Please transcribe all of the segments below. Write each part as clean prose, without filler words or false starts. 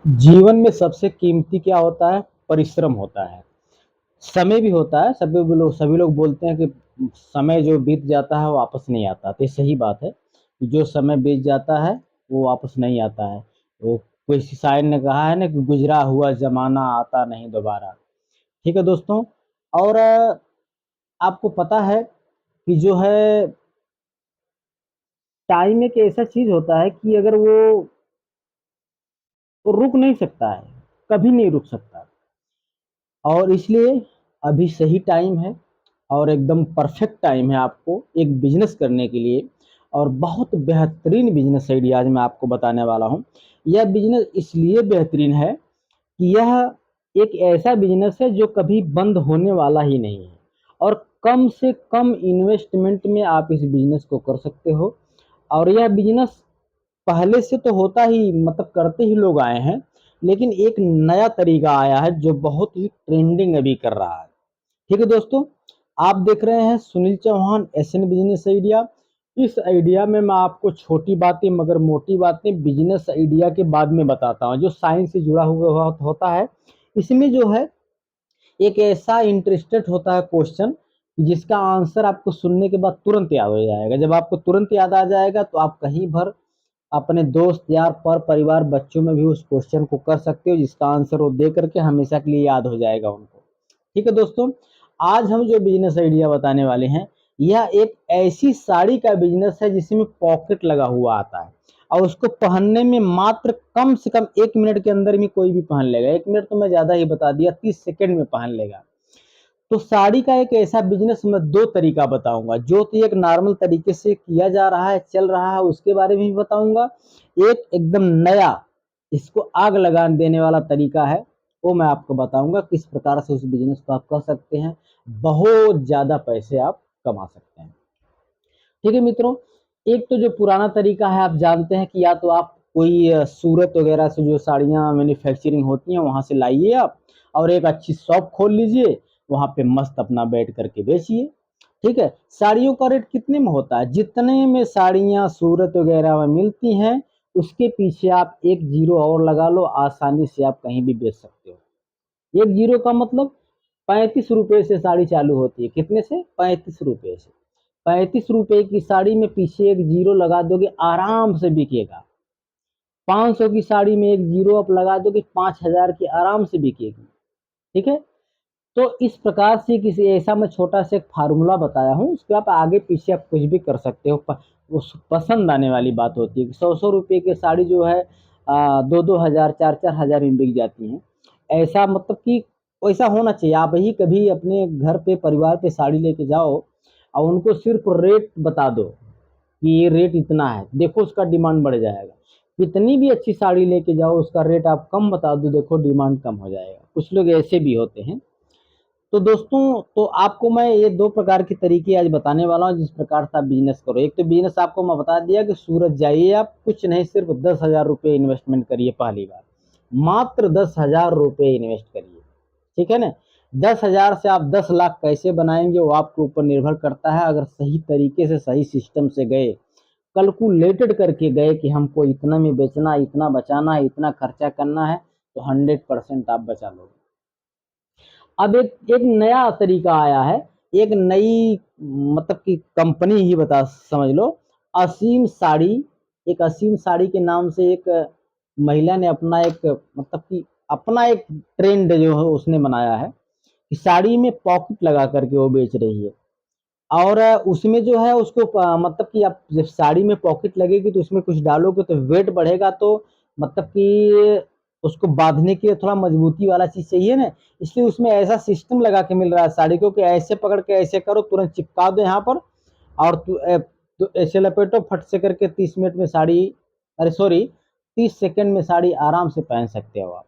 जीवन में सबसे कीमती क्या होता है? परिश्रम होता है। समय भी होता है, सभी लोग बोलते हैं कि समय जो बीत जाता है वो वापस नहीं आता। तो ये सही बात है कि जो समय बीत जाता है वो वापस नहीं आता है। वो किसी शायर ने कहा है ना कि गुजरा हुआ ज़माना आता नहीं दोबारा। ठीक है दोस्तों। और आपको पता है कि जो है टाइम एक ऐसा चीज़ होता है कि अगर वो रुक नहीं सकता है, कभी नहीं रुक सकता। और इसलिए अभी सही टाइम है और एकदम परफेक्ट टाइम है आपको एक बिजनेस करने के लिए। और बहुत बेहतरीन बिजनेस आइडिया आज मैं आपको बताने वाला हूँ। यह बिजनेस इसलिए बेहतरीन है कि यह एक ऐसा बिजनेस है जो कभी बंद होने वाला ही नहीं है। और कम से कम इन्वेस्टमेंट में आप इस बिजनेस को कर सकते हो। और यह बिजनेस पहले से तो होता ही मतलब करते ही लोग आए हैं, लेकिन एक नया तरीका आया है जो बहुत ही ट्रेंडिंग अभी कर रहा है। ठीक है दोस्तों, आप देख रहे हैं Sunil Chauhan SN business idea. इस आइडिया में मैं आपको छोटी बातें मगर मोटी बातें बिजनेस आइडिया के बाद में बताता हूँ जो साइंस से जुड़ा हुआ होता है। इसमें जो है एक ऐसा इंटरेस्टेड होता है क्वेश्चन जिसका आंसर आपको सुनने के बाद तुरंत याद हो जाएगा। जब आपको तुरंत याद आ जाएगा तो आप कहीं भर अपने दोस्त यार पर परिवार बच्चों में भी उस क्वेश्चन को कर सकते हो जिसका आंसर वो दे करके हमेशा के लिए याद हो जाएगा उनको। ठीक है दोस्तों, आज हम जो बिजनेस आइडिया बताने वाले हैं यह एक ऐसी साड़ी का बिजनेस है जिसमें पॉकेट लगा हुआ आता है। और उसको पहनने में मात्र कम से कम 1 मिनट के अंदर में कोई भी पहन लेगा। 1 मिनट तो मैं ज्यादा ही बता दिया, 30 सेकंड में पहन लेगा। तो साड़ी का एक ऐसा बिजनेस मैं दो तरीका बताऊंगा। जो तो एक नॉर्मल तरीके से किया जा रहा है चल रहा है उसके बारे में भी बताऊंगा। एक एकदम नया इसको आग लगा देने वाला तरीका है वो मैं आपको बताऊंगा किस प्रकार से उस बिजनेस को आप कर सकते हैं। बहुत ज्यादा पैसे आप कमा सकते हैं। ठीक है मित्रों, एक तो जो पुराना तरीका है आप जानते हैं कि या तो आप कोई सूरत वगैरह से जो साड़ियाँ मैन्युफैक्चरिंग होती हैं वहां से लाइए आप और एक अच्छी शॉप खोल लीजिए, वहां पे मस्त अपना बैठ करके बेचिए। ठीक है, साड़ियों का रेट कितने में होता है? जितने में साड़ियाँ सूरत वगैरह में मिलती हैं उसके पीछे आप एक जीरो और लगा लो, आसानी से आप कहीं भी बेच सकते हो। एक जीरो का मतलब 35 रुपए से साड़ी चालू होती है। कितने से? 35 रुपए से। 35 रुपए की साड़ी में पीछे एक जीरो लगा दोगे आराम से बिकेगा। 500 की साड़ी में एक जीरो आप लगा दोगे 5,000 की आराम से बिकेगी। ठीक है, तो इस प्रकार से किसी ऐसा मैं छोटा सा एक फार्मूला बताया हूँ, उसके आप आगे पीछे आप कुछ भी कर सकते हो। वो पसंद आने वाली बात होती है कि 100-100 रुपए की साड़ी जो है 2-2 हजार 4-4 हजार में बिक जाती हैं। ऐसा मतलब कि वैसा होना चाहिए। आप ही कभी अपने घर पे परिवार पे साड़ी लेके जाओ और उनको सिर्फ रेट बता दो कि ये रेट इतना है, देखो उसका डिमांड बढ़ जाएगा। कितनी भी अच्छी साड़ी लेके जाओ उसका रेट आप कम बता दो, देखो डिमांड कम हो जाएगा। कुछ लोग ऐसे भी होते हैं। तो दोस्तों, तो आपको मैं ये दो प्रकार के तरीके आज बताने वाला हूँ जिस प्रकार से आप बिजनेस करो। एक तो बिजनेस आपको मैं बता दिया कि सूरत जाइए, आप कुछ नहीं सिर्फ 10,000 रुपये इन्वेस्टमेंट करिए। पहली बार मात्र 10,000 रुपये इन्वेस्ट करिए। ठीक है ना? 10,000 से आप 10 लाख कैसे बनाएंगे वो आपके ऊपर निर्भर करता है। अगर सही तरीके से सही सिस्टम से गए, कैलकुलेटेड करके गए कि हमको इतना में बेचना, इतना बचाना है, इतना खर्चा करना है, तो 100% आप बचा लोगे। अब एक एक नया तरीका आया है, एक नई मतलब कि कंपनी ही बता समझ लो, असीम साड़ी। एक असीम साड़ी के नाम से एक महिला ने अपना एक मतलब कि अपना एक ट्रेंड जो है उसने बनाया है कि साड़ी में पॉकेट लगा करके वो बेच रही है। और उसमें जो है उसको मतलब कि आप जब साड़ी में पॉकेट लगेगी तो उसमें कुछ डालोगे तो वेट बढ़ेगा। तो मतलब कि उसको बांधने के लिए थोड़ा मजबूती वाला चीज चाहिए ना, इसलिए उसमें ऐसा सिस्टम लगा के मिल रहा है साड़ी को कि ऐसे पकड़ के ऐसे करो, तुरंत चिपका दो यहाँ पर और तो ऐसे लपेटो फट से करके 30 मिनट में साड़ी, अरे सॉरी 30 सेकंड में साड़ी आराम से पहन सकते हो आप।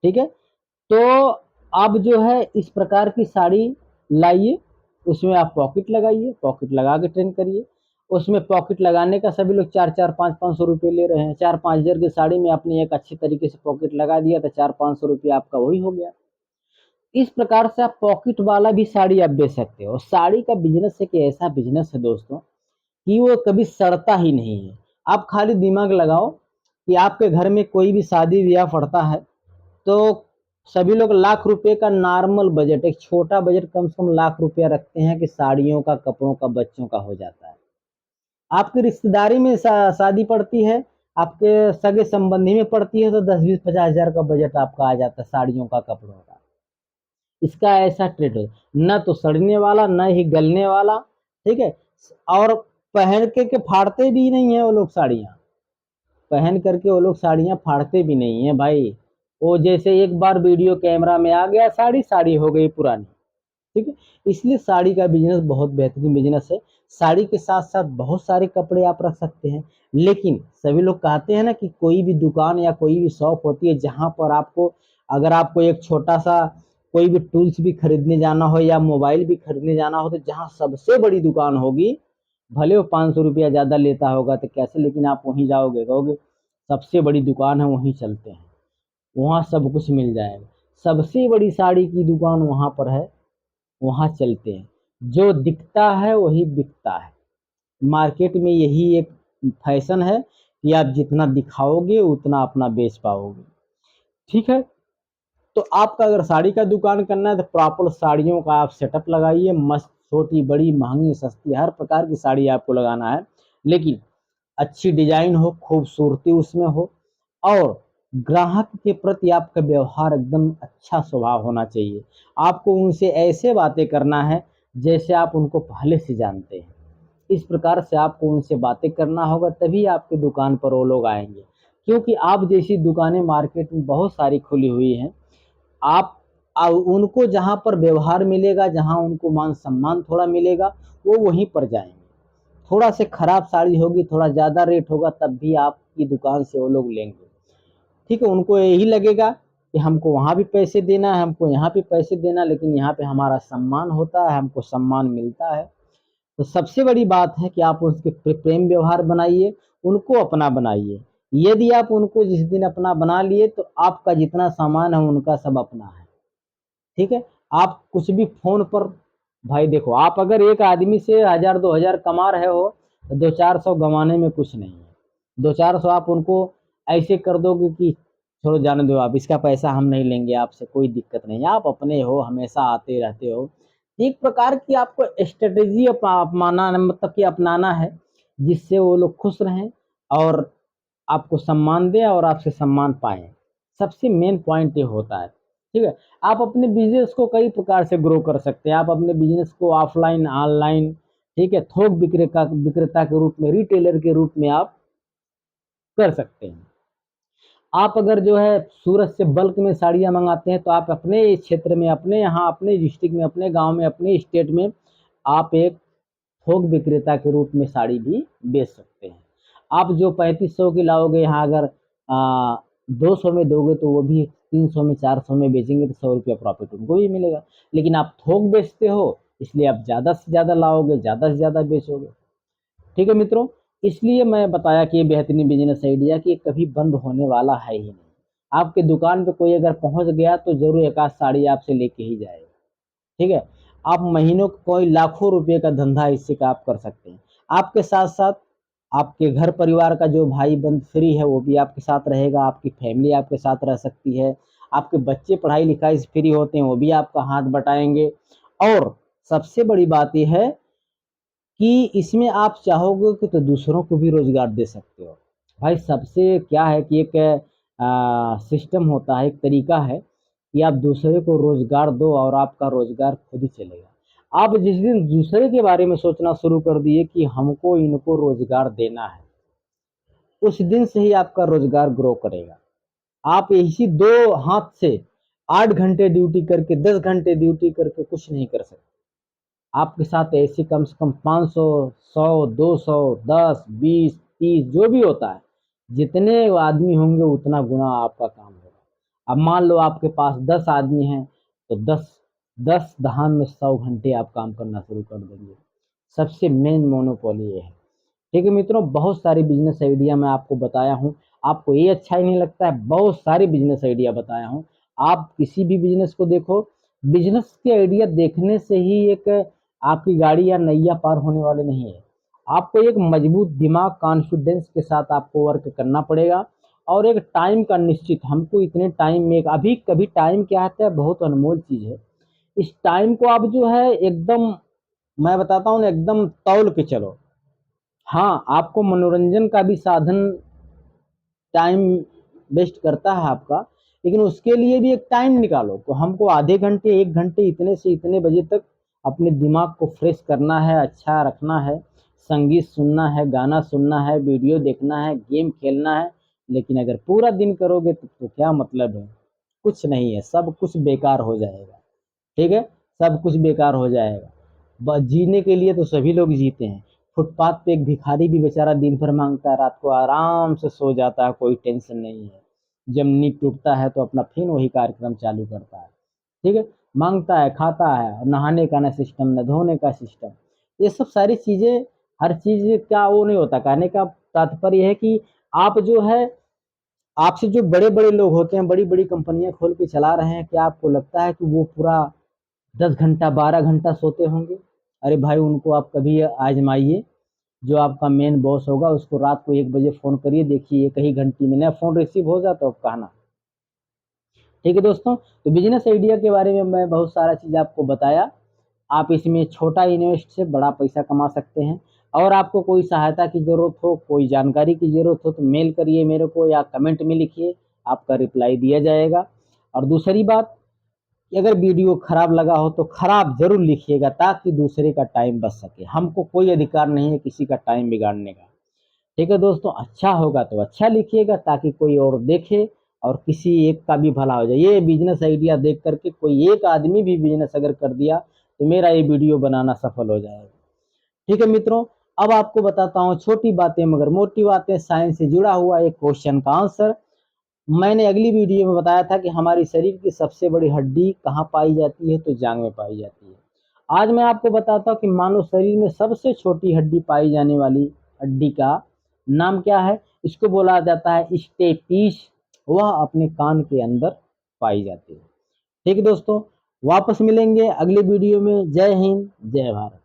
ठीक है, तो अब जो है इस प्रकार की साड़ी लाइए, उसमें आप पॉकेट लगाइए, पॉकेट लगा के ट्रेन करिए। उसमें पॉकेट लगाने का सभी लोग 4-4 500-500 रुपये ले रहे हैं। 4-5 हजार की साड़ी में आपने एक अच्छी तरीके से पॉकेट लगा दिया तो 400-500 रुपये आपका वही हो गया। इस प्रकार से आप पॉकेट वाला भी साड़ी आप बेच सकते हो। साड़ी का बिजनेस एक ऐसा बिजनेस है दोस्तों कि वो कभी सड़ता ही नहीं है। आप खाली दिमाग लगाओ, कि आपके घर में कोई भी शादी ब्याह पड़ता है तो सभी लोग लाख रुपए का नॉर्मल बजट, एक छोटा बजट कम से कम लाख रुपया रखते हैं कि साड़ियों का, कपड़ों का, बच्चों का हो जाता है। आपकी रिश्तेदारी में शादी पड़ती है, आपके सगे संबंधी में पड़ती है तो 10-20-50 हजार का बजट आपका आ जाता है साड़ियों का, कपड़ों का। इसका ऐसा ट्रेड है, न तो सड़ने वाला न ही गलने वाला, ठीक है। और पहन के फाड़ते भी नहीं है वो लोग साड़ियाँ, पहन करके वो लोग साड़ियाँ फाड़ते भी नहीं है भाई। वो जैसे एक बार वीडियो कैमरा में आ गया साड़ी, साड़ी हो गई पुरानी, ठीक है। इसलिए साड़ी का बिजनेस बहुत बेहतरीन बिजनेस है। साड़ी के साथ साथ बहुत सारे कपड़े आप रख सकते हैं, लेकिन सभी लोग कहते हैं ना कि कोई भी दुकान या कोई भी शॉप होती है जहां पर आपको, अगर आपको एक छोटा सा कोई भी टूल्स भी खरीदने जाना हो या मोबाइल भी खरीदने जाना हो, तो जहां सबसे बड़ी दुकान होगी, भले वो 500 रुपया ज़्यादा लेता होगा तो कैसे, लेकिन आप वहीं जाओगे, कहोगे सबसे बड़ी दुकान है वहीं चलते हैं, वहाँ सब कुछ मिल जाएगा। सबसे बड़ी साड़ी की दुकान वहाँ पर है, वहाँ चलते हैं। जो दिखता है वही बिकता है। मार्केट में यही एक फैशन है कि आप जितना दिखाओगे उतना अपना बेच पाओगे, ठीक है। तो आपका अगर साड़ी का दुकान करना है तो प्रॉपर साड़ियों का आप सेटअप लगाइए, मस्त, छोटी बड़ी महंगी सस्ती हर प्रकार की साड़ी आपको लगाना है, लेकिन अच्छी डिजाइन हो, खूबसूरती उसमें हो, और ग्राहक के प्रति आपका व्यवहार एकदम अच्छा स्वभाव होना चाहिए। आपको उनसे ऐसे बातें करना है जैसे आप उनको पहले से जानते हैं। इस प्रकार से आपको उनसे बातें करना होगा, तभी आपकी दुकान पर वो लोग आएंगे। क्योंकि आप जैसी दुकानें मार्केट में बहुत सारी खुली हुई हैं। आप उनको जहाँ पर व्यवहार मिलेगा, जहाँ उनको मान सम्मान थोड़ा मिलेगा, वो वहीं पर जाएंगे। थोड़ा से खराब साड़ी होगी, थोड़ा ज़्यादा रेट होगा, तब भी आपकी दुकान से वो लोग लेंगे, ठीक है। उनको यही लगेगा कि हमको वहाँ भी पैसे देना है, हमको यहाँ भी पैसे देना, लेकिन यहाँ पे हमारा सम्मान होता है, हमको सम्मान मिलता है। तो सबसे बड़ी बात है कि आप उसके प्रेम व्यवहार बनाइए, उनको अपना बनाइए। यदि आप उनको जिस दिन अपना बना लिए तो आपका जितना सामान है उनका सब अपना है, ठीक है। आप कुछ भी फोन पर, भाई देखो, आप अगर एक आदमी से 1000-2000 कमा रहे हो तो 200-400 गंवाने में कुछ नहीं है। 200-400 आप उनको ऐसे कर दोगे कि छोड़ो जाने दो, आप इसका पैसा हम नहीं लेंगे आपसे, कोई दिक्कत नहीं है, आप अपने हो, हमेशा आते रहते हो। एक प्रकार की आपको स्ट्रेटेजी अपनाना, मतलब कि अपनाना है, जिससे वो लोग खुश रहें और आपको सम्मान दें और आपसे सम्मान पाएं। सबसे मेन पॉइंट ये होता है, ठीक है। आप अपने बिजनेस को कई प्रकार से ग्रो कर सकते हैं। आप अपने बिजनेस को ऑफलाइन, ऑनलाइन, ठीक है, थोक विक्रेता के रूप में, रिटेलर के रूप में आप कर सकते हैं। आप अगर जो है सूरत से बल्क में साड़ियाँ मंगाते हैं तो आप अपने क्षेत्र में, अपने यहाँ, अपने डिस्ट्रिक्ट में, अपने गांव में, अपने स्टेट में आप एक थोक विक्रेता के रूप में साड़ी भी बेच सकते हैं। आप जो 3500 की लाओगे यहाँ, अगर 200 में दोगे तो वो भी 300 में, 400 में बेचेंगे तो 100 रुपया प्रॉफिट उनको भी मिलेगा। लेकिन आप थोक बेचते हो, इसलिए आप ज़्यादा से ज़्यादा लाओगे, ज़्यादा से ज़्यादा बेचोगे, ठीक है मित्रों। इसलिए मैं बताया कि ये बेहतरीन बिजनेस आइडिया कि ये कभी बंद होने वाला है ही नहीं। आपके दुकान पे कोई अगर पहुंच गया तो जरूर एक आध साड़ी आपसे लेके ही जाएगा, ठीक है। आप महीनों कोई लाखों रुपए का धंधा इससे का आप कर सकते हैं। आपके साथ साथ आपके घर परिवार का जो भाई बंद फ्री है वो भी आपके साथ रहेगा, आपकी फैमिली आपके साथ रह सकती है, आपके बच्चे पढ़ाई लिखाई से फ्री होते हैं वो भी आपका हाथ बटाएंगे। और सबसे बड़ी बात यह है कि इसमें आप चाहोगे कि तो दूसरों को भी रोजगार दे सकते हो। भाई सबसे क्या है कि एक सिस्टम होता है, एक तरीका है कि आप दूसरे को रोजगार दो और आपका रोजगार खुद ही चलेगा। आप जिस दिन दूसरे के बारे में सोचना शुरू कर दिए कि हमको इनको रोजगार देना है, उस दिन से ही आपका रोजगार ग्रो करेगा। आप इसी दो हाथ से 8 घंटे ड्यूटी करके, 10 घंटे ड्यूटी करके कुछ नहीं कर सकते। आपके साथ ऐसे कम से कम 500, 100, 200, 10, 20, 30 जो भी होता है, जितने आदमी होंगे उतना गुना आपका काम होगा। अब मान लो आपके पास 10 आदमी हैं तो 10 दहान में 100 घंटे आप काम करना शुरू कर देंगे। सबसे मेन मोनोपोली ये है, ठीक है मित्रों। बहुत सारे बिजनेस आइडिया मैं आपको बताया हूँ, आपको ये अच्छा ही नहीं लगता है, बहुत सारे बिजनेस आइडिया बताया हूँ। आप किसी भी बिजनेस को देखो, बिजनेस के आइडिया देखने से ही एक आपकी गाड़ी या नैया पार होने वाले नहीं है। आपको एक मजबूत दिमाग, कॉन्फिडेंस के साथ आपको वर्क करना पड़ेगा और एक टाइम का निश्चित, हमको इतने टाइम में, अभी कभी टाइम क्या आता है, बहुत अनमोल चीज़ है। इस टाइम को आप जो है एकदम, मैं बताता हूँ ना, एकदम तौल के चलो। हाँ, आपको मनोरंजन का भी साधन टाइम वेस्ट करता है आपका, लेकिन उसके लिए भी एक टाइम निकालो। तो हमको आधे घंटे, 1 घंटे, इतने से इतने बजे तक अपने दिमाग को फ्रेश करना है, अच्छा रखना है, संगीत सुनना है, गाना सुनना है, वीडियो देखना है, गेम खेलना है। लेकिन अगर पूरा दिन करोगे तो क्या मतलब है? कुछ नहीं है, सब कुछ बेकार हो जाएगा। ठीक है? सब कुछ बेकार हो जाएगा। जीने के लिए तो सभी लोग जीते हैं। फुटपाथ पे एक भिखारी भी बेचारा दिन भर मांगता है, रात को आराम से सो जाता है, कोई टेंशन नहीं है। जब नींद टूटता है तो अपना फिर वही कार्यक्रम चालू करता है। ठीक है? मांगता है, खाता है, नहाने का ना सिस्टम, न धोने का सिस्टम। ये सब सारी चीजें, हर चीज का वो नहीं होता। कहने का तात्पर्य है कि आप जो है, आपसे जो बड़े बड़े लोग होते हैं, बड़ी बड़ी कंपनियां खोल के चला रहे हैं, क्या आपको लगता है कि वो पूरा 10 घंटा 12 घंटा सोते होंगे? अरे भाई, उनको आप कभी आजमाइए। जो आपका मेन बॉस होगा उसको रात को 1 बजे फ़ोन करिए, देखिए 1 ही घंटे में ना फ़ोन रिसीव हो जाता, तो कहना। ठीक है दोस्तों, तो बिजनेस आइडिया के बारे में मैं बहुत सारा चीज़ आपको बताया। आप इसमें छोटा इन्वेस्ट से बड़ा पैसा कमा सकते हैं। और आपको कोई सहायता की ज़रूरत हो, कोई जानकारी की ज़रूरत हो, तो मेल करिए मेरे को या कमेंट में लिखिए, आपका रिप्लाई दिया जाएगा। और दूसरी बात, कि अगर वीडियो खराब लगा हो तो खराब ज़रूर लिखिएगा, ताकि दूसरे का टाइम बच सके। हमको कोई अधिकार नहीं है किसी का टाइम बिगाड़ने का। ठीक है दोस्तों, अच्छा होगा तो अच्छा लिखिएगा, ताकि कोई और देखे और किसी एक का भी भला हो जाए। ये बिजनेस आइडिया देख करके कोई एक आदमी भी बिजनेस अगर कर दिया, तो मेरा ये वीडियो बनाना सफल हो जाएगा। ठीक है मित्रों, अब आपको बताता हूँ छोटी बातें मगर मोटी बातें, साइंस से जुड़ा हुआ एक क्वेश्चन का आंसर। मैंने अगली वीडियो में बताया था कि हमारी शरीर की सबसे बड़ी हड्डी कहाँ पाई जाती है, तो जांग में पाई जाती है। आज मैं आपको बताता हूँ कि मानव शरीर में सबसे छोटी हड्डी पाई जाने वाली हड्डी का नाम क्या है। इसको बोला जाता है स्टेपीस। वह अपने कान के अंदर पाई जाती है। ठीक है दोस्तों, वापस मिलेंगे अगले वीडियो में। जय हिंद, जय भारत।